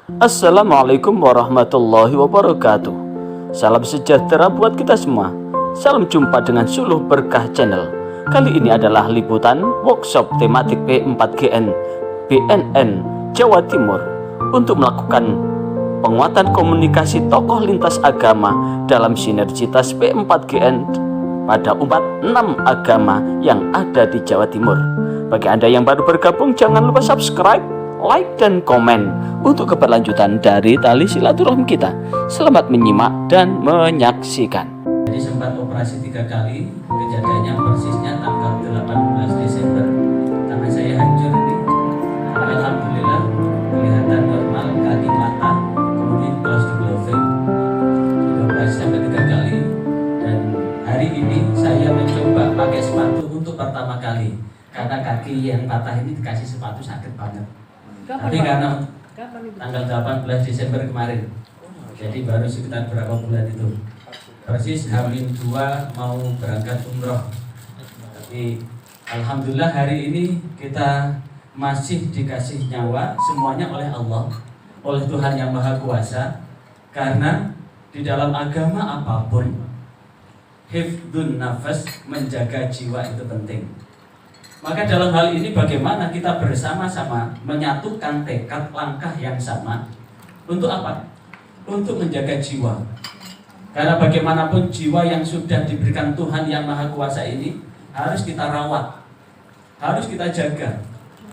Assalamualaikum warahmatullahi wabarakatuh. Salam sejahtera buat kita semua. Salam jumpa dengan Suluh Berkah Channel. Kali ini adalah liputan workshop tematik P4GN BNN Jawa Timur untuk melakukan penguatan komunikasi tokoh lintas agama dalam sinergitas P4GN pada umat 6 agama yang ada di Jawa Timur. Bagi Anda yang baru bergabung, jangan lupa subscribe, like, dan komen untuk keberlanjutan dari tali silaturahmi kita. Selamat menyimak dan menyaksikan. Jadi sempat operasi 3 kali, kejadiannya persisnya tanggal 18 Desember. Tangan saya hancur ini. Alhamdulillah kelihatan normal, kaki mata, kemudian close to glowing. Operasi sampai 3 kali. Dan hari ini saya mencoba pakai sepatu untuk pertama kali. Karena kaki yang patah ini dikasih sepatu sakit banget. Tapi karena tanggal 18 Desember kemarin, jadi baru sekitar berapa bulan itu, persis H-2 mau berangkat umroh. Tapi alhamdulillah hari ini kita masih dikasih nyawa, semuanya oleh Allah, oleh Tuhan yang Maha Kuasa. Karena di dalam agama apapun, hifdun nafas, menjaga jiwa itu penting. Maka dalam hal ini bagaimana kita bersama-sama menyatukan tekad langkah yang sama. Untuk apa? Untuk menjaga jiwa. Karena bagaimanapun jiwa yang sudah diberikan Tuhan yang Maha Kuasa ini harus kita rawat, harus kita jaga,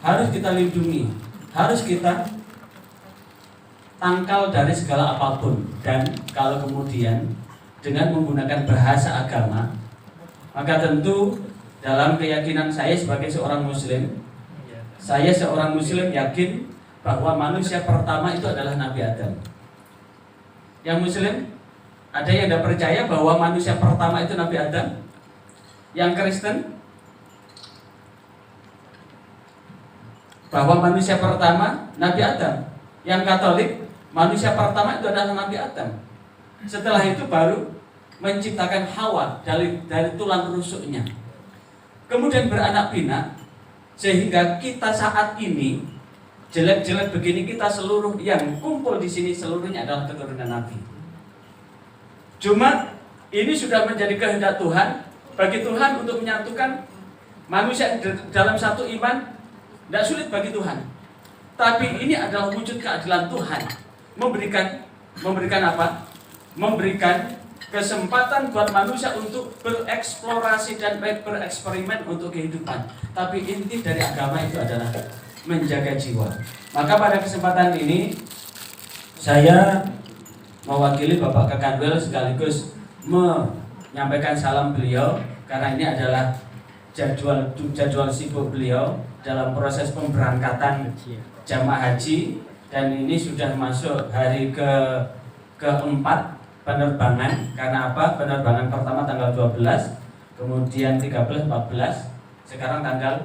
harus kita lindungi, harus kita tangkal dari segala apapun. Dan kalau kemudian dengan menggunakan bahasa agama, maka tentu dalam keyakinan saya sebagai seorang muslim, saya seorang muslim yakin bahwa manusia pertama itu adalah Nabi Adam. Yang muslim, ada yang tidak percaya bahwa manusia pertama itu Nabi Adam? Yang Kristen, bahwa manusia pertama Nabi Adam. Yang Katolik, manusia pertama itu adalah Nabi Adam. Setelah itu baru menciptakan Hawa dari tulang rusuknya. Kemudian beranak pinak, sehingga kita saat ini jelek-jelek begini, kita seluruh yang kumpul di sini seluruhnya adalah keturunan Nabi. Cuma ini sudah menjadi kehendak Tuhan, bagi Tuhan untuk menyatukan manusia dalam satu iman. Tidak sulit bagi Tuhan. Tapi ini adalah wujud keadilan Tuhan, memberikan apa? Memberikan kesempatan buat manusia untuk bereksplorasi dan bereksperimen untuk kehidupan. Tapi inti dari agama itu adalah menjaga jiwa. Maka pada kesempatan ini saya mewakili Bapak Kakanwil sekaligus menyampaikan salam beliau, karena ini adalah jadwal sibuk beliau dalam proses pemberangkatan jamaah haji, dan ini sudah masuk hari keempat penerbangan. Karena apa? Penerbangan pertama tanggal 12, kemudian 13, 14, sekarang tanggal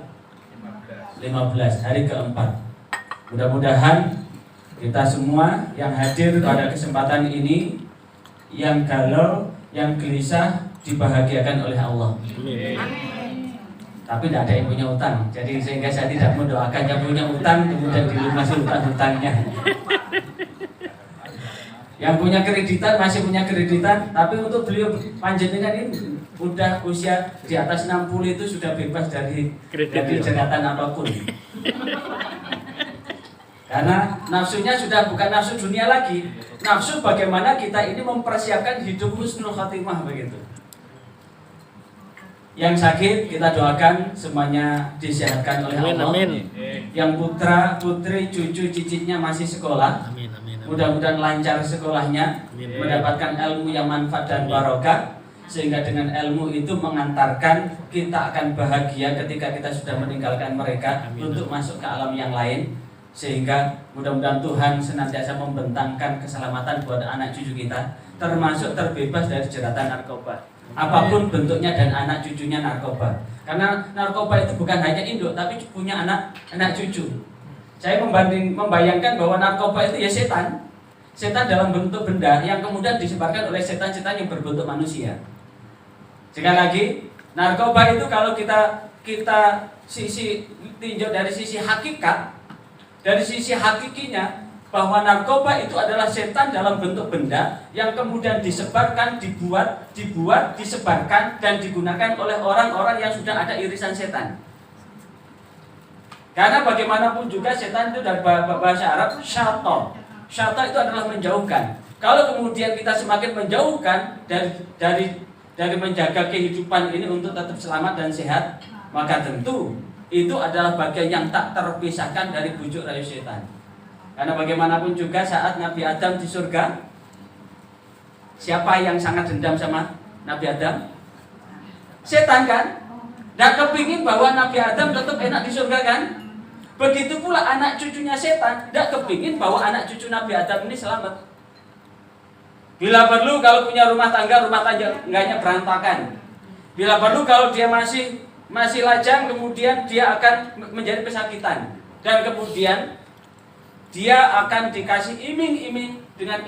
15, hari keempat. Mudah-mudahan kita semua yang hadir pada kesempatan ini, yang galau, yang gelisah, dibahagiakan oleh Allah. Tapi tidak ada yang punya utang, jadi sehingga saya tidak mendoakan yang punya utang kemudian dilunasi utang-utangnya. Yang punya kreditan masih punya kreditan, tapi untuk beliau panjenengan ini udah usia di atas 60 itu sudah bebas dari jeratan apapun. Karena nafsunya sudah bukan nafsu dunia lagi, nafsu bagaimana kita ini mempersiapkan hidup husnul khatimah begitu. Yang sakit kita doakan semuanya disehatkan oleh Allah. Amin. Yang putra, putri, cucu, cicitnya masih sekolah, amin. Mudah-mudahan lancar sekolahnya, mendapatkan ilmu yang manfaat dan barokah, sehingga dengan ilmu itu mengantarkan kita akan bahagia ketika kita sudah meninggalkan mereka, untuk masuk ke alam yang lain. Sehingga mudah-mudahan Tuhan senantiasa membentangkan keselamatan buat anak cucu kita, termasuk terbebas dari jeratan narkoba, apapun bentuknya, dan anak cucunya narkoba. Karena narkoba itu bukan hanya induk, tapi punya anak cucu. Saya membayangkan bahwa narkoba itu ya setan dalam bentuk benda yang kemudian disebarkan oleh setan-setan yang berbentuk manusia. Sekali lagi, narkoba itu kalau kita tinjau dari sisi hakikat, dari sisi hakikinya, bahwa narkoba itu adalah setan dalam bentuk benda yang kemudian disebarkan, dibuat, disebarkan dan digunakan oleh orang-orang yang sudah ada irisan setan. Karena bagaimanapun juga setan itu dari bahasa Arab syaitan. Syaitan itu adalah menjauhkan. Kalau kemudian kita semakin menjauhkan dari menjaga kehidupan ini untuk tetap selamat dan sehat, maka tentu itu adalah bagian yang tak terpisahkan dari bujuk rayu setan. Karena bagaimanapun juga saat Nabi Adam di surga, siapa yang sangat dendam sama Nabi Adam? Setan kan? Dan kepingin bahwa Nabi Adam tetap enak di surga kan? Begitu pula anak cucunya setan, tidak kepingin bahwa anak cucu Nabi Adam ini selamat. Bila perlu kalau punya rumah tangganya berantakan. Bila perlu kalau dia masih lajang, kemudian dia akan menjadi pesakitan. Dan kemudian dia akan dikasih iming-iming dengan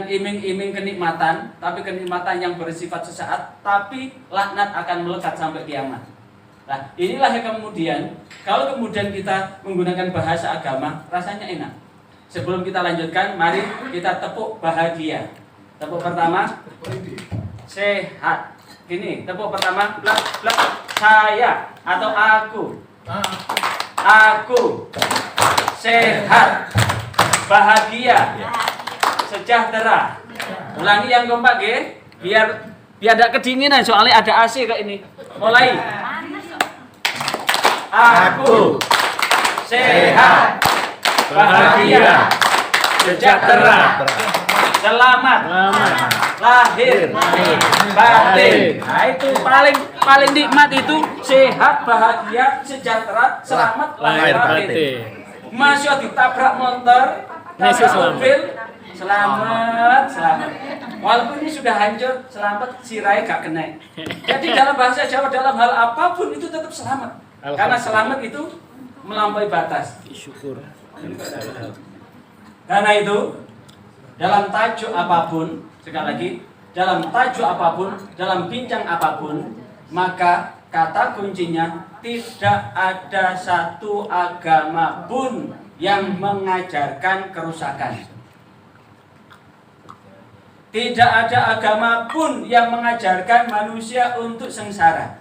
iming-iming kenikmatan, tapi kenikmatan yang bersifat sesaat, tapi laknat akan melekat sampai kiamat. Nah, inilah yang kemudian kalau kemudian kita menggunakan bahasa agama rasanya enak. Sebelum kita lanjutkan, mari kita tepuk bahagia. Tepuk pertama sehat. Gini, tepuk pertama saya atau aku. Aku sehat, bahagia, sejahtera. Ulangi yang kompak ya, biar ada kedinginan soalnya ada AC kayak ini. Mulai. Aku sehat, bahagia, sejahtera, selamat, lahir, batin. Nah itu paling nikmat itu sehat, bahagia, sejahtera, selamat, lahir, batin. Masih ditabrak motor, tabrak mobil, selamat. Walaupun ini sudah hancur, selamat, sirai gak kena. Jadi dalam bahasa Jawa dalam hal apapun itu tetap selamat. Karena selamat itu melampaui batas. Syukur. Karena itu dalam tajuk apapun, sekali lagi, dalam tajuk apapun, dalam bincang apapun, maka kata kuncinya tidak ada satu agama pun yang mengajarkan kerusakan. Tidak ada agama pun yang mengajarkan manusia untuk sengsara.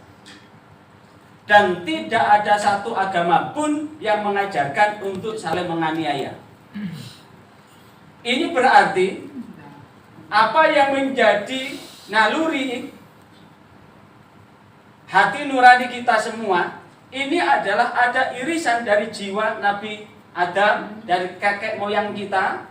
Dan tidak ada satu agama pun yang mengajarkan untuk saling menganiaya. Ini berarti apa yang menjadi naluri hati nurani kita semua ini adalah ada irisan dari jiwa Nabi Adam, dari kakek moyang kita,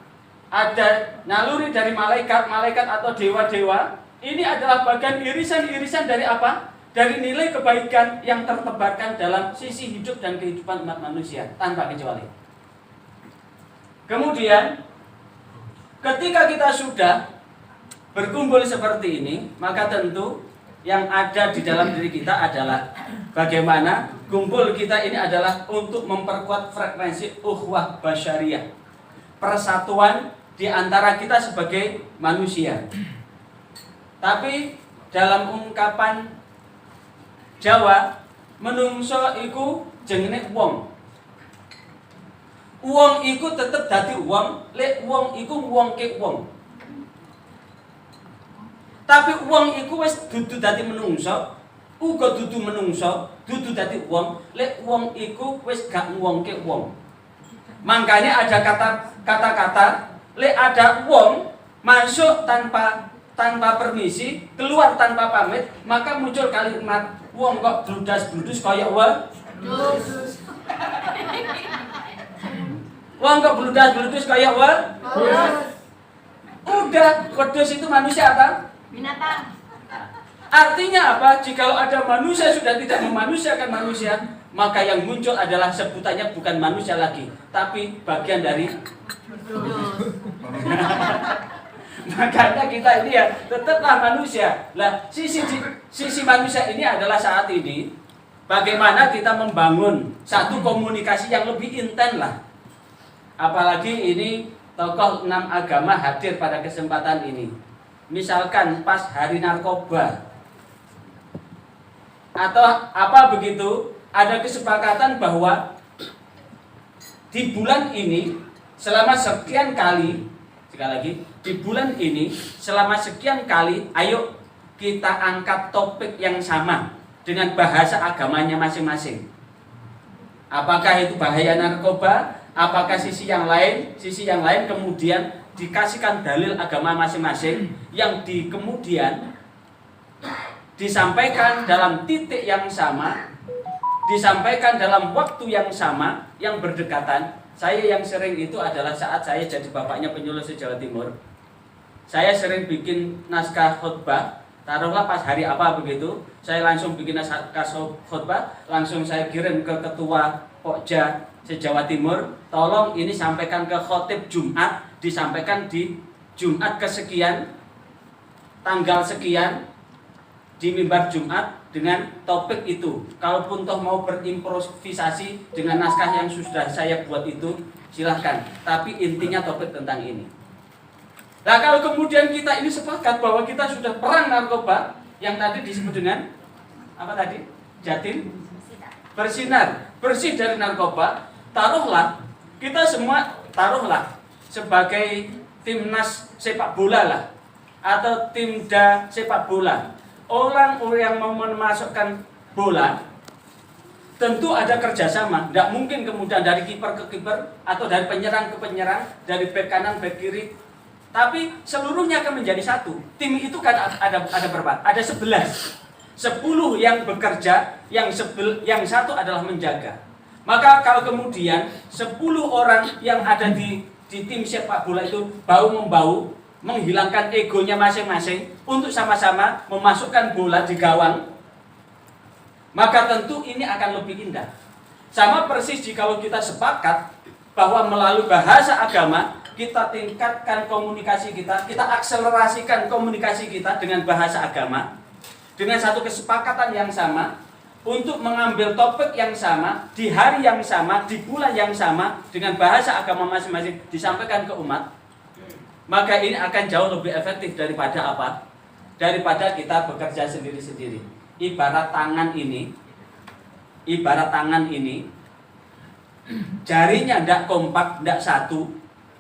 ada naluri dari malaikat atau dewa-dewa. Ini adalah bagian irisan-irisan dari apa? Dari nilai kebaikan yang tertebarkan dalam sisi hidup dan kehidupan umat manusia tanpa kecuali. Kemudian ketika kita sudah berkumpul seperti ini, maka tentu yang ada di dalam diri kita adalah bagaimana kumpul kita ini adalah untuk memperkuat frekuensi ukhuwah basyariyah, persatuan di antara kita sebagai manusia. Tapi dalam ungkapan Jawa, menungso iku jenenge wong. Wong iku tetep dadi wong, lek wong iku wongke wong. Tapi wong iku wis dudu dadi menungso, uga dudu menungso, dudu dadi wong, lek wong iku wis gak wongke wong. Makanya ada kata-kata, lek ada wong masuk tanpa permisi, keluar tanpa pamit, maka muncul kalimat wong kok bludas-bludus kaya wedhus. Wong kok bludas-bludus kaya wedhus. Udah, wedhus itu manusia apa? Binatang. Artinya apa? Jikalau ada manusia sudah tidak memanusiakan manusia, maka yang muncul adalah sebutannya bukan manusia lagi, tapi bagian dari makanya kita ini ya tetaplah manusia. Lah sisi manusia ini adalah saat ini bagaimana kita membangun satu komunikasi yang lebih intens lah. Apalagi ini tokoh 6 agama hadir pada kesempatan ini. Misalkan pas hari narkoba atau apa begitu, ada kesepakatan bahwa di bulan ini selama sekian kali, sekali lagi, di bulan ini selama sekian kali, ayo kita angkat topik yang sama dengan bahasa agamanya masing-masing. Apakah itu bahaya narkoba, apakah sisi yang lain kemudian dikasihkan dalil agama masing-masing yang kemudian disampaikan dalam titik yang sama, disampaikan dalam waktu yang sama, yang berdekatan. Saya yang sering itu adalah saat saya jadi bapaknya penyuluh se-Jawa Timur. Saya sering bikin naskah khutbah, taruhlah pas hari apa begitu, saya langsung bikin naskah khutbah, langsung saya kirim ke ketua Pokja se-Jawa Timur, tolong ini sampaikan ke khotib Jumat, disampaikan di Jumat kesekian, tanggal sekian, di mimbar Jumat dengan topik itu. Kalaupun toh mau berimprovisasi dengan naskah yang sudah saya buat itu, silahkan. Tapi intinya topik tentang ini. Nah, kalau kemudian kita ini sepakat bahwa kita sudah perang narkoba, yang tadi disebut dengan apa tadi? Jatim bersinar, bersih dari narkoba. Taruhlah kita semua sebagai timnas sepak bola lah, atau timda sepak bola. Orang yang mau memasukkan bola tentu ada kerjasama. Tidak mungkin kemudian dari kiper ke kiper atau dari penyerang ke penyerang, dari bek kanan bek kiri. Tapi seluruhnya akan menjadi satu. Tim itu kan ada berapa? Ada 11. 10 yang bekerja, yang satu adalah menjaga. Maka kalau kemudian 10 orang yang ada di tim sepak bola itu bau-membau, menghilangkan egonya masing-masing untuk sama-sama memasukkan bola di gawang, maka tentu ini akan lebih indah. Sama persis jikalau kita sepakat bahwa melalui bahasa agama kita tingkatkan komunikasi kita akselerasikan komunikasi kita dengan bahasa agama, dengan satu kesepakatan yang sama, untuk mengambil topik yang sama, di hari yang sama, di bulan yang sama, dengan bahasa agama masing-masing disampaikan ke umat, maka ini akan jauh lebih efektif daripada apa? Daripada kita bekerja sendiri-sendiri. Ibarat tangan ini, jarinya tidak kompak, tidak satu,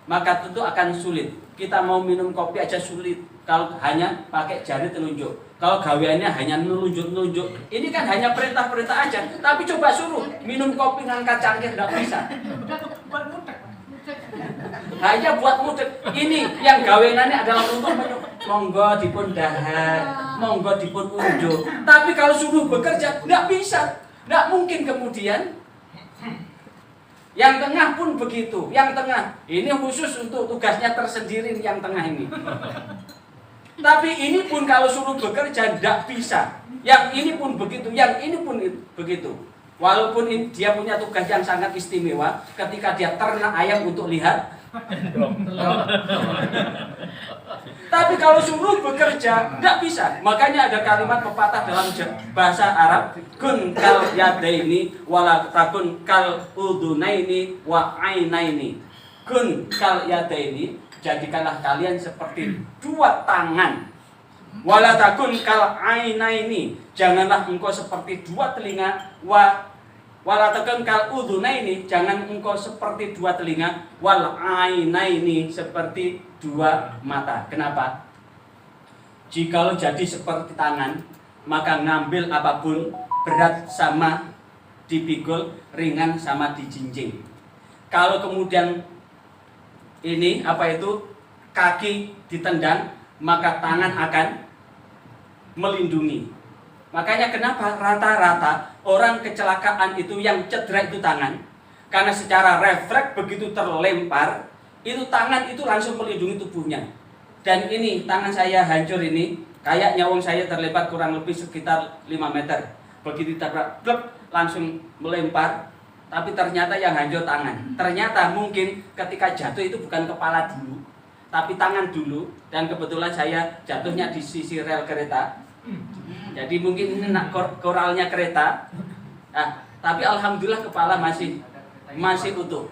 maka tentu akan sulit. Kita mau minum kopi aja sulit kalau hanya pakai jari telunjuk. Kalau gaweannya hanya nelunjuk-nelunjuk, ini kan hanya perintah-perintah aja. Tapi coba suruh minum kopi ngangkat cangkir, tidak bisa. Hanya buat mudek. Ini yang gawenannya adalah untuk monggo dipun dahar, monggo dipun unjuk. Tapi kalau suruh bekerja, tidak bisa. Tidak mungkin kemudian. Yang tengah pun begitu. Yang tengah, ini khusus untuk tugasnya tersendiri yang tengah ini. Tapi ini pun kalau suruh bekerja tidak bisa. Yang ini pun begitu, yang ini pun begitu. Walaupun dia punya tugas yang sangat istimewa, ketika dia ternak ayam untuk lihat, tapi kalau suruh bekerja tidak bisa. Makanya ada kalimat pepatah dalam bahasa Arab, kun kal yadaini wala takun kal udunaini wa ainaini. Kun kal yadaini, jadikanlah kalian seperti dua tangan. Wala takun kal ainaini, janganlah engkau seperti dua telinga. Wala takun kal udunaini, jangan engkau seperti dua telinga. Wal ainaini, seperti dua mata. Kenapa? Jikalau jadi seperti tangan, maka ngambil apapun berat sama dipikul, ringan sama dijinjing. Kalau kemudian ini kaki ditendang, maka tangan akan melindungi. Makanya kenapa rata-rata orang kecelakaan itu yang cedera itu tangan, karena secara refleks begitu terlempar, itu tangan itu langsung melindungi tubuhnya. Dan ini tangan saya hancur ini, kayaknya wong saya terlempar kurang lebih sekitar 5 meter. Begitu tabrak, langsung melempar, tapi ternyata yang hancur tangan. Ternyata mungkin ketika jatuh itu bukan kepala dulu, tapi tangan dulu. Dan kebetulan saya jatuhnya di sisi rel kereta. Jadi mungkin ini koralnya kereta. Nah, tapi alhamdulillah kepala masih utuh.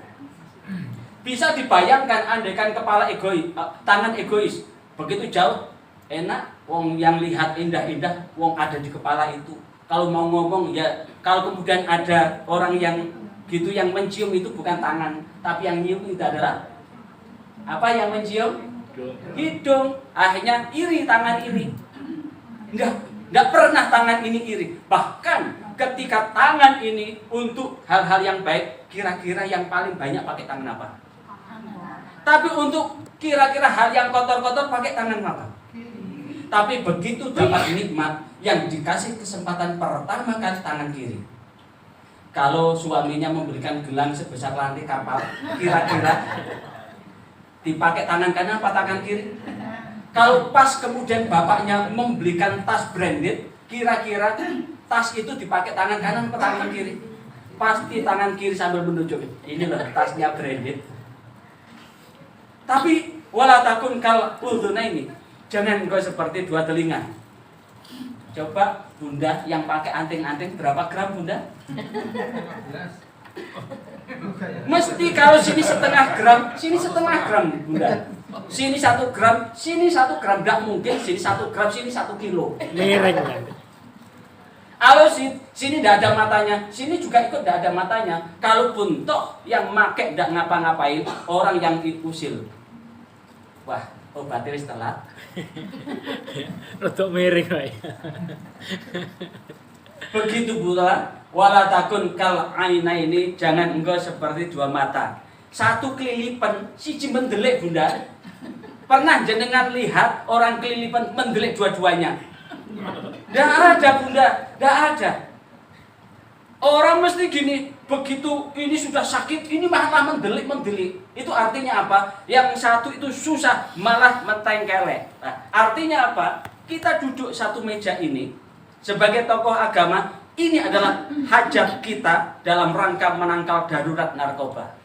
Bisa dibayangkan andaikan tangan egois begitu jauh, enak wong yang lihat indah-indah wong ada di kepala itu. Kalau mau ngomong ya, kalau kemudian ada orang yang gitu. Yang mencium itu bukan tangan, tapi yang nyium itu adalah apa? Yang mencium hidung. Akhirnya iri tangan ini. Enggak pernah tangan ini iri. Bahkan ketika tangan ini untuk hal-hal yang baik, kira-kira yang paling banyak pakai tangan apa? Tapi untuk kira-kira hal yang kotor-kotor pakai tangan apa? Tapi begitu dapat nikmat, yang dikasih kesempatan pertama kali tangan kiri. Kalau suaminya memberikan gelang sebesar lantai kapal, kira-kira dipakai tangan kanan apa tangan kiri? Kalau pas kemudian bapaknya membelikan tas branded, kira-kira tas itu dipakai tangan kanan atau tangan kiri? Pasti tangan kiri sambil menunjuk. Ini loh tasnya branded. Tapi wala takun kal udhunaini, jangan engkau seperti dua telinga. Coba bunda yang pakai anting-anting berapa gram bunda? Mesti kalau sini setengah gram, sini setengah gram bunda. Sini 1 gram, sini 1 gram. Gak mungkin sini 1 gram, sini 1 kilo. Miring kan. Kalau sini tidak ada matanya, sini juga ikut tidak ada matanya. Kalaupun toh yang make tidak ngapa-ngapain, orang yang diusil. Wah, obatnya wis telat. Rodok miring wae. Begitu pula wala takun kal aina ini, jangan engkau seperti dua mata. Satu kelilipan, siji mendelik bunda. Pernah jenengan lihat orang kelilipan mendelik dua-duanya? Tidak ada bunda, tidak ada. Orang mesti gini, begitu ini sudah sakit, ini malah mendelik. Itu artinya apa? Yang satu itu susah, malah mentengkelek. Nah, artinya apa? Kita duduk satu meja ini, sebagai tokoh agama, ini adalah hajat kita dalam rangka menangkal darurat narkoba.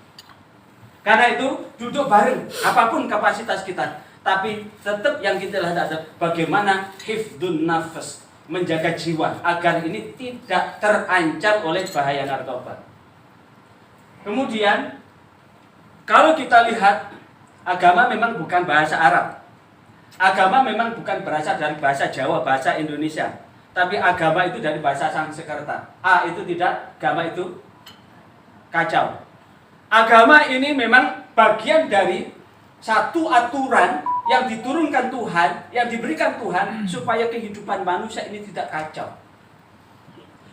Karena itu duduk bareng, apapun kapasitas kita. Tapi tetap yang kita lihat adalah bagaimana hifdun nafas, menjaga jiwa agar ini tidak terancam oleh bahaya narkoba. Kemudian kalau kita lihat, agama memang bukan bahasa Arab. Agama memang bukan berasal dari bahasa Jawa, bahasa Indonesia. Tapi agama itu dari bahasa Sanskerta. Itu tidak, agama itu kacau. Agama ini memang bagian dari satu aturan yang diturunkan Tuhan, yang diberikan Tuhan supaya kehidupan manusia ini tidak kacau.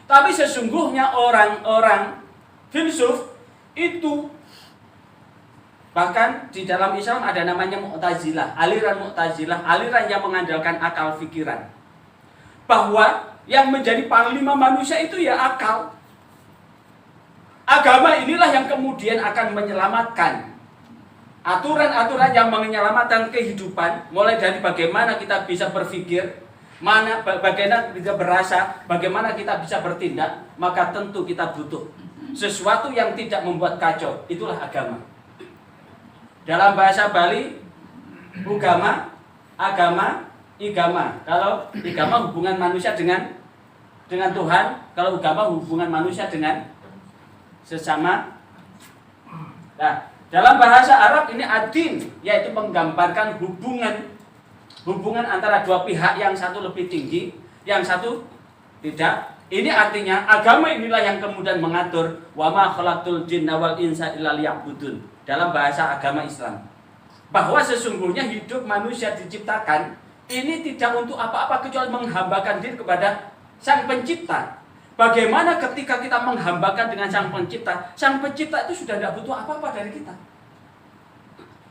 Tapi sesungguhnya orang-orang filsuf itu, bahkan di dalam Islam ada namanya Mu'tazilah, aliran yang mengandalkan akal pikiran. Bahwa yang menjadi panglima manusia itu ya akal. Agama inilah yang kemudian akan menyelamatkan aturan-aturan yang menyelamatkan kehidupan, mulai dari bagaimana kita bisa berpikir, bagaimana kita berasa, bagaimana kita bisa bertindak. Maka tentu kita butuh sesuatu yang tidak membuat kacau. Itulah agama. Dalam bahasa Bali, agama, igama. Kalau igama hubungan manusia dengan Tuhan, kalau agama hubungan manusia dengan sesama. Nah, dalam bahasa Arab ini adin, yaitu menggambarkan hubungan antara dua pihak, yang satu lebih tinggi, yang satu tidak. Ini artinya agama inilah yang kemudian mengatur wa ma khalaqtul jinna wal insa illa liya'budun. Dalam bahasa agama Islam, bahwa sesungguhnya hidup manusia diciptakan ini tidak untuk apa-apa kecuali menghambakan diri kepada Sang Pencipta. Bagaimana ketika kita menghambakan dengan Sang Pencipta itu sudah tidak butuh apa-apa dari kita.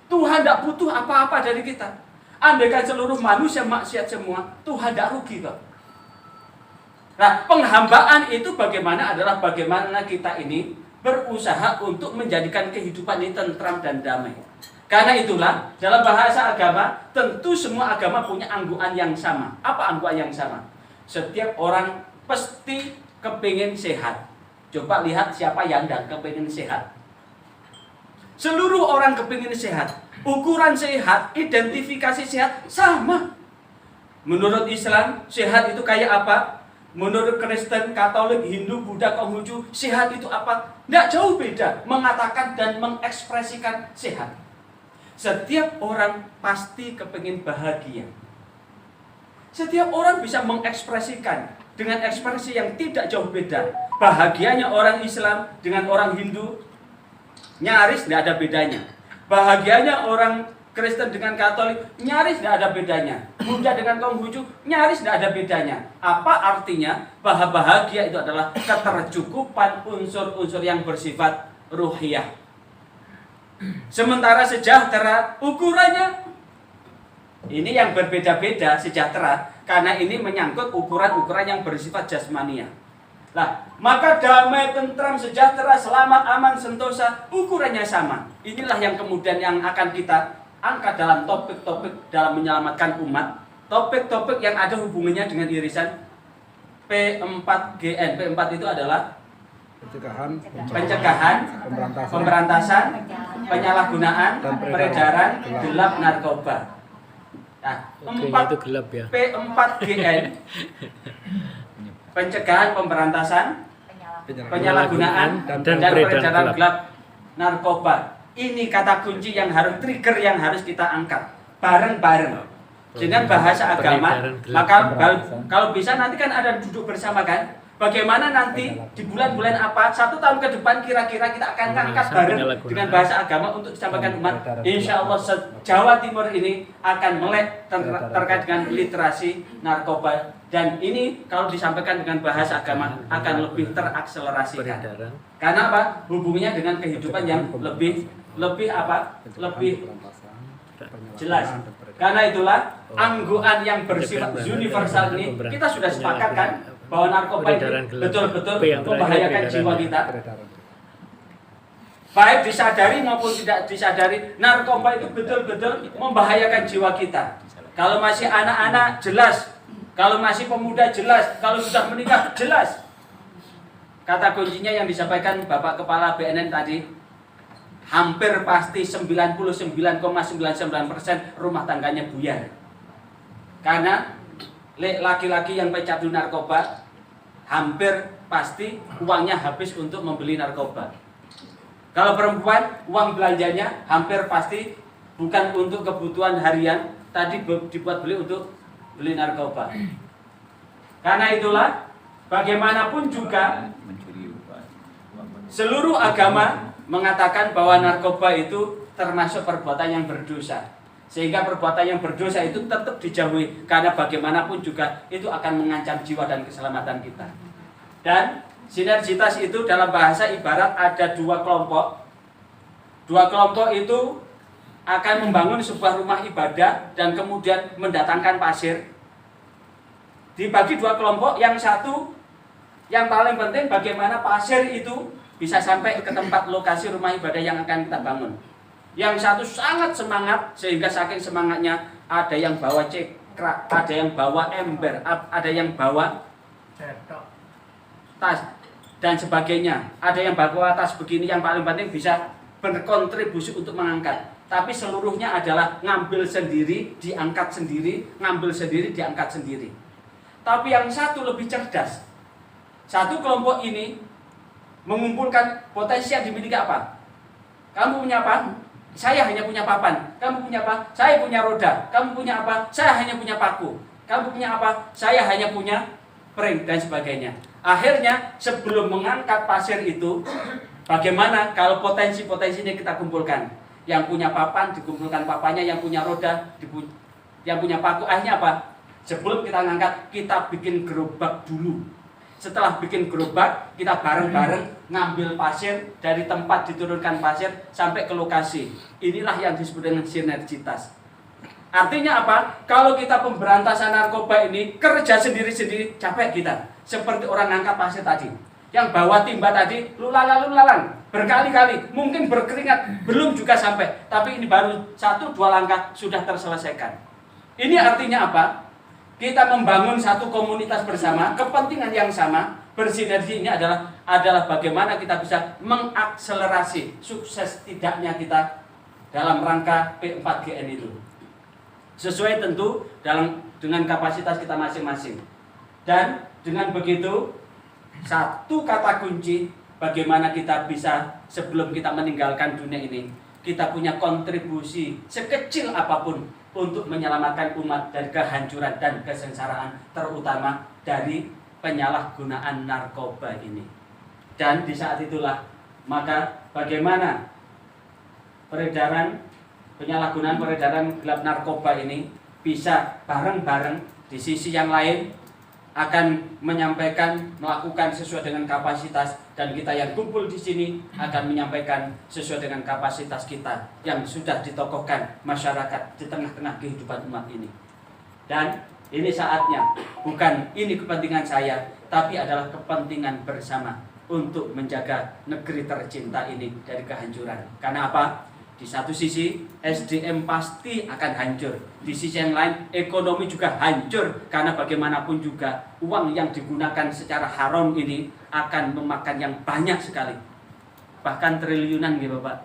Tuhan tidak butuh apa-apa dari kita. Andaikan seluruh manusia maksiat semua, Tuhan tidak rugi kok. Nah, penghambaan itu bagaimana adalah bagaimana kita ini berusaha untuk menjadikan kehidupan ini tentram dan damai. Karena itulah dalam bahasa agama, tentu semua agama punya angguan yang sama. Apa angguan yang sama? Setiap orang pasti kepingin sehat. Coba lihat siapa yang tidak kepingin sehat. Seluruh orang kepingin sehat. Ukuran sehat, identifikasi sehat sama. Menurut Islam, sehat itu kayak apa? Menurut Kristen, Katolik, Hindu, Buddha, Konghucu, sehat itu apa? Tidak jauh beda mengatakan dan mengekspresikan sehat. Setiap orang pasti kepingin bahagia. Setiap orang bisa mengekspresikan dengan ekspresi yang tidak jauh beda. Bahagianya orang Islam dengan orang Hindu nyaris tidak ada bedanya. Bahagianya orang Kristen dengan Katolik nyaris tidak ada bedanya. Buddha dengan Konghucu nyaris tidak ada bedanya. Apa artinya? Bahwa bahagia itu adalah ketercukupan unsur-unsur yang bersifat ruhiyah. Sementara sejahtera ukurannya ini yang berbeda-beda sejahtera, karena ini menyangkut ukuran-ukuran yang bersifat jasmania. Lah, maka damai, tentram, sejahtera, selamat, aman, sentosa, ukurannya sama. Inilah yang kemudian yang akan kita angkat dalam topik-topik dalam menyelamatkan umat. Topik-topik yang ada hubungannya dengan irisan P4GN. P4 itu adalah pencegahan, pemberantasan, penyalahgunaan, peredaran gelap narkoba. Nah, itu gelap ya. P4GN, pencegahan, pemberantasan, penyalahgunaan, dan peredaran gelap narkoba. Ini kata kunci yang harus, trigger yang harus kita angkat bareng-bareng dengan bahasa agama. Maka kalau bisa nanti kan ada duduk bersama kan. Bagaimana nanti di bulan-bulan apa, 1 tahun ke depan kira-kira kita akan angkat bareng dengan bahasa agama untuk disampaikan umat. Insya Allah Jawa Timur ini akan melek terkait dengan literasi narkoba. Dan ini kalau disampaikan dengan bahasa agama akan lebih terakselerasikan. Karena apa? Hubungannya dengan kehidupan yang lebih jelas. Karena itulah angguan yang bersifat universal ini kita sudah sepakat kan bahwa narkoba ini betul-betul membahayakan jiwa kita. Baik disadari maupun tidak disadari, narkoba itu betul-betul membahayakan jiwa kita. Kalau masih anak-anak jelas, kalau masih pemuda jelas, kalau sudah menikah jelas. Kata kuncinya yang disampaikan Bapak Kepala BNN tadi, hampir pasti 99,99% rumah tangganya buyar. Karena laki-laki yang pecandu narkoba hampir pasti uangnya habis untuk membeli narkoba. Kalau perempuan, uang belanjanya hampir pasti bukan untuk kebutuhan harian, tadi dibuat beli untuk beli narkoba. Karena itulah bagaimanapun juga seluruh agama mengatakan bahwa narkoba itu termasuk perbuatan yang berdosa. Sehingga perbuatan yang berdosa itu tetap dijauhi, karena bagaimanapun juga itu akan mengancam jiwa dan keselamatan kita. Dan sinergitas itu dalam bahasa ibarat ada 2 kelompok. 2 kelompok itu akan membangun sebuah rumah ibadah dan kemudian mendatangkan pasir. Dibagi 2 kelompok, yang satu yang paling penting bagaimana pasir itu bisa sampai ke tempat lokasi rumah ibadah yang akan kita bangun. Yang satu sangat semangat, sehingga saking semangatnya ada yang bawa cekrak, ada yang bawa ember, ada yang bawa tas dan sebagainya. Ada yang bawa tas begini, yang paling penting bisa berkontribusi untuk mengangkat. Tapi seluruhnya adalah ngambil sendiri, diangkat sendiri, ngambil sendiri, diangkat sendiri. Tapi yang satu lebih cerdas. Satu kelompok ini mengumpulkan potensi yang dimiliki apa? Kamu punya apa? Saya hanya punya papan. Kamu punya apa? Saya punya roda. Kamu punya apa? Saya hanya punya paku. Kamu punya apa? Saya hanya punya pring dan sebagainya. Akhirnya sebelum mengangkat pasir itu, bagaimana kalau potensi-potensinya kita kumpulkan? Yang punya papan dikumpulkan papannya, yang punya roda, yang punya paku. Akhirnya apa? Sebelum kita ngangkat, kita bikin gerobak dulu. Setelah bikin gerobak, kita bareng-bareng ngambil pasir dari tempat diturunkan pasir sampai ke lokasi. Inilah yang disebut dengan sinergitas. Artinya apa? Kalau kita pemberantasan narkoba ini kerja sendiri-sendiri, capek kita. Seperti orang ngangkat pasir tadi. Yang bawa timba tadi, lulalang, berkali-kali, mungkin berkeringat, belum juga sampai. Tapi ini baru 1-2 langkah sudah terselesaikan. Ini artinya apa? Kita membangun satu komunitas bersama, kepentingan yang sama, bersinergi. Ini adalah bagaimana kita bisa mengakselerasi sukses tidaknya kita dalam rangka P4GN itu. Sesuai tentu dengan kapasitas kita masing-masing. Dan dengan begitu, satu kata kunci bagaimana kita bisa sebelum kita meninggalkan dunia ini, kita punya kontribusi sekecil apapun untuk menyelamatkan umat dari kehancuran dan kesengsaraan, terutama dari penyalahgunaan narkoba ini. Dan di saat itulah maka bagaimana penyalahgunaan peredaran gelap narkoba ini bisa bareng-bareng di sisi yang lain akan menyampaikan, melakukan sesuai dengan kapasitas, dan kita yang kumpul di sini akan menyampaikan sesuai dengan kapasitas kita yang sudah ditokohkan masyarakat di tengah-tengah kehidupan umat ini. Dan ini saatnya, bukan ini kepentingan saya, tapi adalah kepentingan bersama untuk menjaga negeri tercinta ini dari kehancuran. Karena apa? Di satu sisi SDM pasti akan hancur, di sisi yang lain ekonomi juga hancur, karena bagaimanapun juga uang yang digunakan secara haram ini akan memakan yang banyak sekali, bahkan triliunan gitu Bapak.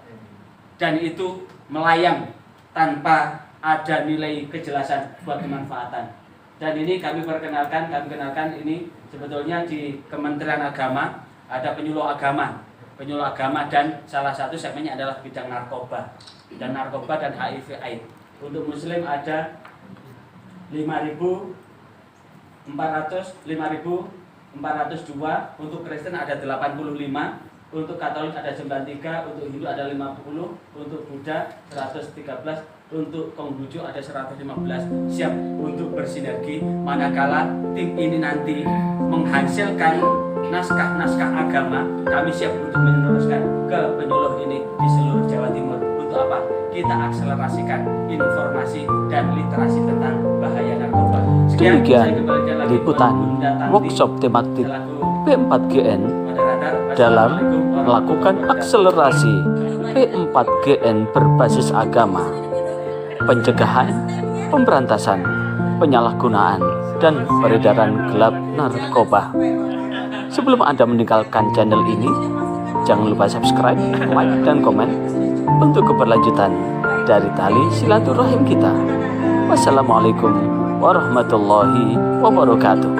Dan itu melayang tanpa ada nilai kejelasan buat kemanfaatan. Dan ini kami kenalkan ini sebetulnya di Kementerian Agama ada penyuluh agama dan salah satu segmennya adalah bidang narkoba dan HIV/AIDS. Untuk Muslim ada 5.402, untuk Kristen ada 85, untuk Katolik ada 93, untuk Hindu ada 50, untuk Buddha 113, untuk Konghucu ada 115, siap untuk bersinergi manakala tim ini nanti menghasilkan naskah-naskah agama. Kami siap untuk meneruskan ke penyuluh ini di seluruh Jawa Timur. Untuk apa? Kita akselerasikan informasi dan literasi tentang bahaya narkoba. Demikian liputan workshop tematik P4GN dalam melakukan akselerasi P4GN berbasis agama, pencegahan, pemberantasan, penyalahgunaan, dan peredaran gelap narkoba. Sebelum Anda meninggalkan channel ini, jangan lupa subscribe, like, dan komen untuk keberlanjutan dari tali silaturahim kita. Wassalamualaikum warahmatullahi wabarakatuh.